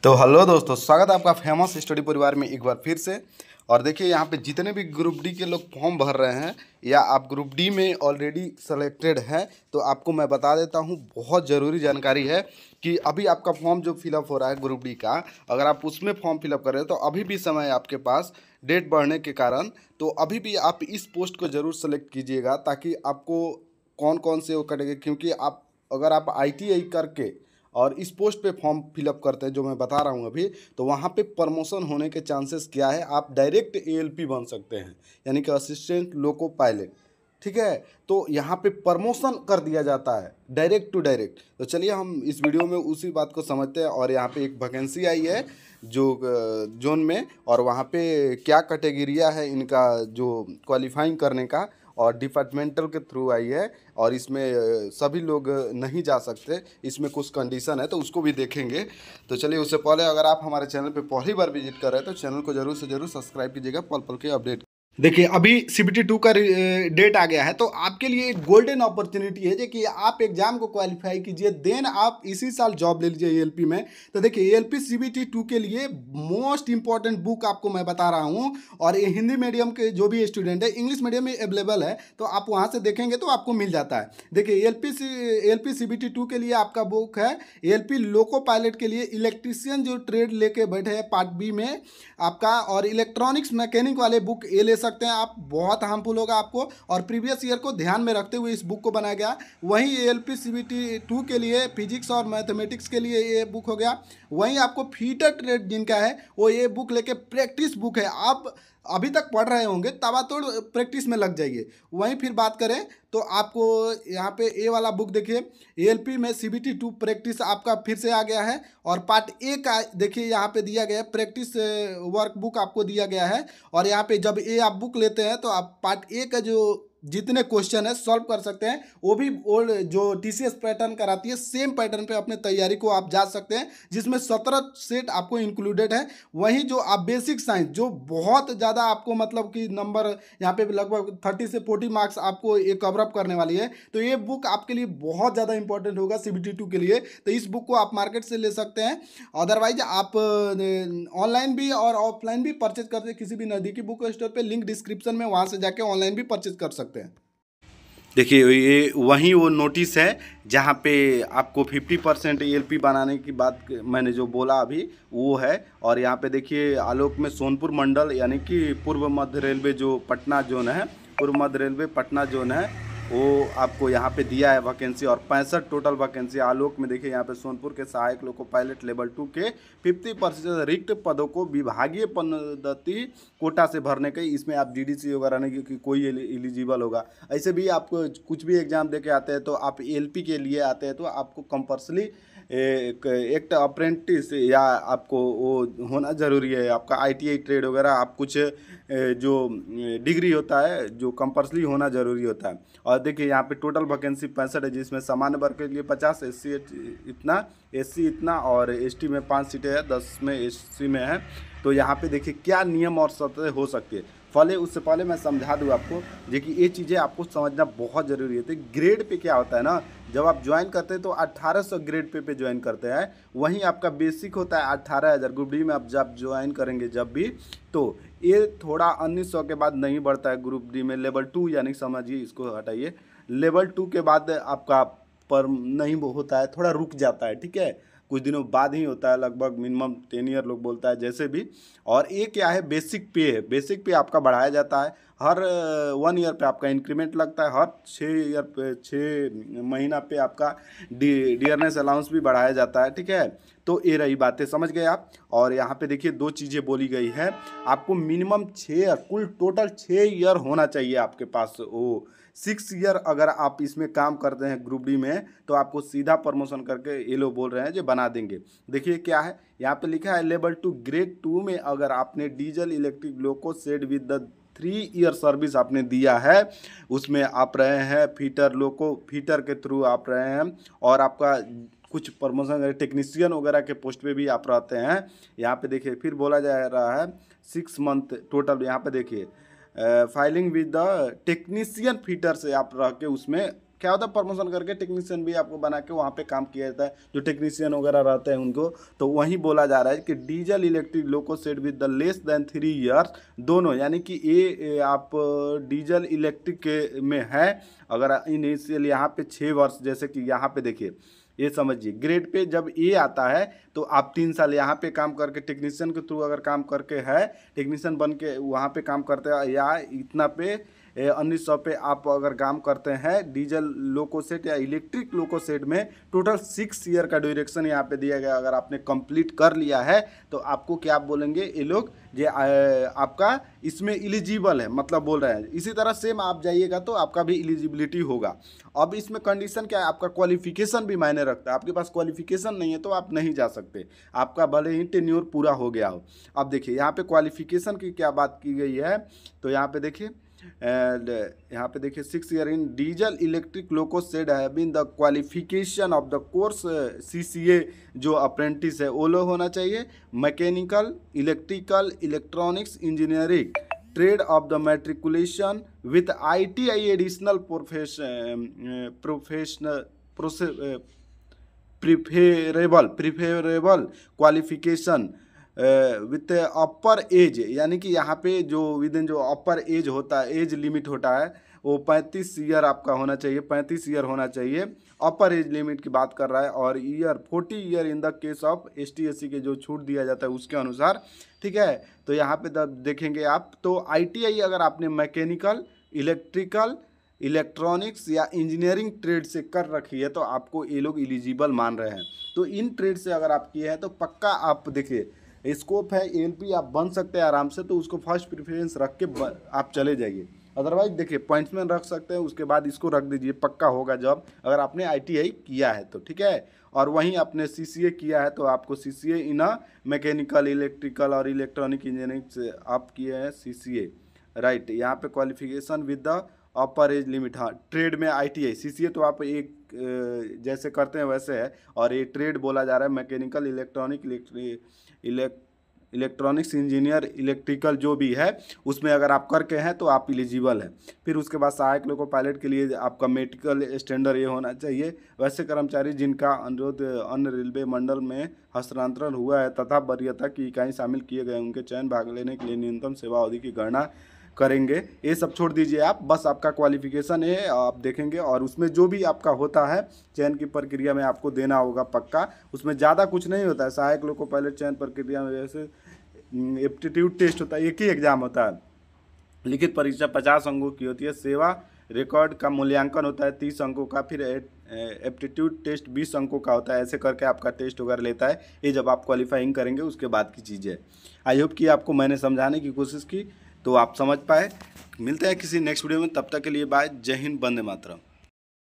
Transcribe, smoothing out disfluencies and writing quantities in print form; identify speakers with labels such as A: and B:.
A: तो हेलो दोस्तों, स्वागत है आपका फेमस स्टडी परिवार में एक बार फिर से। और देखिए यहाँ पे जितने भी ग्रुप डी के लोग फॉर्म भर रहे हैं या आप ग्रुप डी में ऑलरेडी सेलेक्टेड हैं, तो आपको मैं बता देता हूँ, बहुत ज़रूरी जानकारी है कि अभी आपका फॉर्म जो फिलअप हो रहा है ग्रुप डी का, अगर आप उसमें फॉर्म फिलअप कर रहे हो तो अभी भी समय है आपके पास डेट बढ़ने के कारण। तो अभी भी आप इस पोस्ट को ज़रूर सेलेक्ट कीजिएगा ताकि आपको कौन कौन से वो कटेंगे, क्योंकि आप अगर आप ITI करके और इस पोस्ट पे फॉर्म फिलअप करते हैं जो मैं बता रहा हूँ अभी, तो वहाँ पे प्रमोशन होने के चांसेस क्या है, आप डायरेक्ट ALP बन सकते हैं, यानी कि असिस्टेंट लोको पायलट। ठीक है, तो यहाँ पे प्रमोशन कर दिया जाता है डायरेक्ट टू डायरेक्ट। तो चलिए हम इस वीडियो में उसी बात को समझते हैं। और यहाँ पे एक वैकेंसी आई है जो जोन में, और वहाँ पे क्या कैटेगरिया है इनका जो क्वालिफाइंग करने का, और डिपार्टमेंटल के थ्रू आई है, और इसमें सभी लोग नहीं जा सकते, इसमें कुछ कंडीशन है तो उसको भी देखेंगे। तो चलिए, उससे पहले अगर आप हमारे चैनल पे पहली बार विजिट कर रहे हैं तो चैनल को जरूर से जरूर सब्सक्राइब कीजिएगा पल पल के अपडेट। देखिए अभी CBT 2 का डेट आ गया है, तो आपके लिए एक गोल्डन अपॉर्चुनिटी है जो कि आप एग्जाम को क्वालिफाई कीजिए, देन आप इसी साल जॉब ले लीजिए ALP में। तो देखिए ALP CBT 2 के लिए मोस्ट इंपॉर्टेंट बुक आपको मैं बता रहा हूं, और ये हिंदी मीडियम के जो भी स्टूडेंट है, इंग्लिश मीडियम में अवेलेबल है, तो आप वहां से देखेंगे तो आपको मिल जाता है। देखिए ALP CBT 2 के लिए आपका बुक है ALP लोको पायलट के लिए इलेक्ट्रीशियन जो ट्रेड लेके बैठे हैं पार्ट B में आपका, और इलेक्ट्रॉनिक्स मैकेनिक वाले बुक ये ले सकते हैं आप, बहुत हार्मफुल होगा आपको, और प्रीवियस ईयर को ध्यान में रखते हुए इस बुक को बनाया गया। वहीं ALP CBT 2 के लिए फिजिक्स और मैथमेटिक्स के लिए ये बुक हो गया। वहीं आपको फीटर ट्रेड जिनका है वो ये बुक लेके प्रैक्टिस बुक है, आप अभी तक पढ़ रहे होंगे तबातोड़ प्रैक्टिस में लग जाइए। वहीं फिर बात करें तो आपको यहाँ पे ए वाला बुक देखिए, ALP में CBT 2 प्रैक्टिस आपका फिर से आ गया है, और पार्ट A का देखिए यहाँ पे दिया गया है, प्रैक्टिस वर्क बुक आपको दिया गया है। और यहाँ पे जब ये आप बुक लेते हैं तो आप पार्ट A का जो जितने क्वेश्चन है सॉल्व कर सकते हैं, वो भी ओल्ड जो TCS पैटर्न कराती है सेम पैटर्न पे अपने तैयारी को आप जा सकते हैं, जिसमें 17 सेट आपको इंक्लूडेड है। वहीं जो आप बेसिक साइंस जो बहुत ज़्यादा आपको मतलब कि नंबर यहाँ पे लगभग 30 से 40 मार्क्स आपको ये कवरअप करने वाली है, तो ये बुक आपके लिए बहुत ज़्यादा इंपॉर्टेंट होगा CBT 2 के लिए। तो इस बुक को आप मार्केट से ले सकते हैं, अदरवाइज आप ऑनलाइन भी और ऑफलाइन भी परचेज करते हैं किसी भी नज़दीकी बुक स्टोर पे, लिंक डिस्क्रिप्शन में, वहाँ से जाके ऑनलाइन भी परचेज कर सकते हैं। देखिए ये वहीं वो नोटिस है जहाँ पे आपको 50% ALP बनाने की बात मैंने जो बोला अभी वो है। और यहाँ पे देखिए आलोक में सोनपुर मंडल यानी कि पूर्व मध्य रेलवे जो पटना जोन है, पूर्व मध्य रेलवे पटना जोन है, वो आपको यहाँ पे दिया है वैकेंसी, और 65 टोटल वैकेंसी आलोक में। देखिए यहाँ पे सोनपुर के सहायक लोको पायलट लेवल 2 के 50% रिक्त पदों को विभागीय पदोन्नति कोटा से भरने के, इसमें आप DDC वगैरह नहीं कि कोई एलिजिबल होगा। ऐसे भी आपको कुछ भी एग्जाम दे के आते हैं तो आप ALP के लिए आते हैं तो आपको कंपल्सरी एक अप्रेंटिस या आपको वो होना ज़रूरी है, आपका ITI ट्रेड वगैरह, आप कुछ जो डिग्री होता है जो कंपल्सरी होना ज़रूरी होता है। और देखिए यहाँ पे टोटल वैकेंसी 65 है, जिसमें सामान्य वर्ग के लिए 50, SC इतना और ST में 5 सीटें हैं, 10 में SC में है। तो यहाँ पे देखिए क्या नियम और शर्तें हो सकती है। उससे पहले मैं समझा दूँ आपको, जो कि ये चीज़ें आपको समझना बहुत ज़रूरी है। तो ग्रेड पे क्या होता है ना, जब आप ज्वाइन करते हैं तो 1800 ग्रेड पे ज्वाइन करते हैं, वहीं आपका बेसिक होता है 18,000। ग्रुप डी में आप जब ज्वाइन करेंगे जब भी, तो ये थोड़ा 1900 के बाद नहीं बढ़ता है ग्रुप डी में। लेवल 2 यानी समझिए, इसको हटाइए, लेवल 2 के बाद आपका पर नहीं होता है, थोड़ा रुक जाता है। ठीक है, कुछ दिनों बाद ही होता है, लगभग मिनिमम 10 ईयर लोग बोलता है जैसे भी। और ये क्या है, बेसिक पे है, बेसिक पे आपका बढ़ाया जाता है, हर 1 ईयर पे आपका इंक्रीमेंट लगता है, हर 6 महीना पे आपका डियरनेस अलाउंस भी बढ़ाया जाता है। ठीक है, तो ये रही बातें, समझ गए आप। और यहाँ पे देखिए 2 चीज़ें बोली गई है, आपको मिनिमम 6 कुल टोटल 6 ईयर होना चाहिए आपके पास। वो 6 ईयर अगर आप इसमें काम करते हैं ग्रुप डी में, तो आपको सीधा प्रमोशन करके ये लोग बोल रहे हैं जो बना देंगे। देखिए क्या है यहाँ पे लिखा है, लेवल 2 ग्रेड 2 में अगर आपने diesel electric loco said with the 3 year service आपने दिया है, उसमें आप रहे हैं फीटर के थ्रू आप रहे हैं, और आपका कुछ प्रमोशन टेक्नीशियन वगैरह के पोस्ट पे भी आप रहते हैं। यहाँ पे देखिए फिर बोला जा रहा है 6 मंथ टोटल। यहाँ पे देखिए filing with the technician fitter से आप रह के उसमें क्या होता है, प्रमोशन करके टेक्नीशियन भी आपको बना के वहाँ पे काम किया जाता है, जो टेक्नीशियन वगैरह रहते हैं उनको। तो वहीं बोला जा रहा है कि diesel electric loco set with the less than 3 years, दोनों यानी कि ये आप डीजल इलेक्ट्रिक के में है, अगर इनिशियल यहाँ पे 6 वर्ष, जैसे कि यहाँ पे देखिए, ये समझिए ग्रेड पे जब ये आता है तो आप 3 साल यहाँ पे काम करके टेक्नीशियन के थ्रू अगर काम करके है, टेक्नीशियन बन के वहाँ पे काम करते हैं, या इतना पे 1900 पे आप अगर काम करते हैं डीजल लोको सेट या इलेक्ट्रिक लोको सेट में, टोटल 6 ईयर का ड्यूरेक्शन यहाँ पे दिया गया। अगर आपने कंप्लीट कर लिया है तो आपको क्या बोलेंगे ये लोग, ये आपका इसमें एलिजिबल है, मतलब बोल रहे हैं। इसी तरह सेम आप जाइएगा तो आपका भी एलिजिबिलिटी होगा। अब इसमें कंडीशन क्या है, आपका क्वालिफिकेशन भी मायने रखता है। आपके पास क्वालिफिकेशन नहीं है तो आप नहीं जा सकते, आपका भले ही टेन्योर पूरा हो गया हो। अब देखिए यहाँ पे क्वालिफिकेशन की क्या बात की गई है, तो यहाँ पे देखिए, एंड यहाँ पे देखिए 6 year in diesel electric loco said है been the qualification of the course CCA, जो अप्रेंटिस है वो लोग होना चाहिए, mechanical, electrical, electronics engineering trade of the matriculation with ITI additional preferable qualification with upper age, यानी कि यहाँ पे जो विद इन जो अपर एज होता है, एज लिमिट होता है वो 35 ईयर आपका होना चाहिए, 35 ईयर होना चाहिए, अपर एज लिमिट की बात कर रहा है। और year 40 year in the case of ST SC के जो छूट दिया जाता है उसके अनुसार, ठीक है। तो यहाँ पे देखेंगे आप, तो ITI अगर आपने मैकेनिकल, इलेक्ट्रिकल, इलेक्ट्रॉनिक्स या इंजीनियरिंग ट्रेड से कर रखी है तो आपको ये लोग एलिजिबल मान रहे हैं। तो इन ट्रेड से अगर आप किए हैं तो पक्का आप देखिए स्कोप है, ALP आप बन सकते हैं आराम से, तो उसको फर्स्ट प्रेफरेंस रख के आप चले जाइए। अदरवाइज देखिए पॉइंट्समैन रख सकते हैं, उसके बाद इसको रख दीजिए, पक्का होगा जॉब अगर आपने ITI किया है तो, ठीक है। और वहीं आपने CCA किया है तो आपको CCA इन मैकेनिकल, इलेक्ट्रिकल और इलेक्ट्रॉनिक इंजीनियरिंग से आप किए हैं CCA, राइट। यहाँ पे qualification with the upper age limit, हाँ ट्रेड में ITI, CCA तो आप एक जैसे करते हैं वैसे है, और ये ट्रेड बोला जा रहा है mechanical, electronic, electronics engineer, electrical जो भी है उसमें अगर आप करके हैं तो आप एलिजिबल हैं। फिर उसके बाद सहायक लोको पायलट के लिए आपका मेडिकल स्टैंडर्ड ये होना चाहिए। वैसे कर्मचारी जिनका अनुरोध अन्य रेलवे मंडल में हस्तांतरण हुआ है तथा वरीयता की इकाई शामिल किए गए, उनके चयन भाग लेने के लिए न्यूनतम सेवा अवधि की गणना करेंगे। ये सब छोड़ दीजिए आप, बस आपका क्वालिफिकेशन है आप देखेंगे, और उसमें जो भी आपका होता है चयन की प्रक्रिया में आपको देना होगा पक्का, उसमें ज़्यादा कुछ नहीं होता है। सहायक लोको पायलट चयन प्रक्रिया में जैसे एप्टीट्यूड टेस्ट होता है, एक ही एग्जाम होता है, लिखित परीक्षा 50 अंकों की होती है, सेवा रिकॉर्ड का मूल्यांकन होता है 30 अंकों का, फिर एप्टीट्यूड टेस्ट 20 अंकों का होता है। ऐसे करके आपका टेस्ट वगैरह लेता है, ये जब आप क्वालिफाइंग करेंगे उसके बाद की चीज़ है। आई होप कि आपको मैंने समझाने की कोशिश की तो आप समझ पाए। मिलते हैं किसी नेक्स्ट वीडियो में, तब तक के लिए बाय, जय हिंद, वंदे मातरम।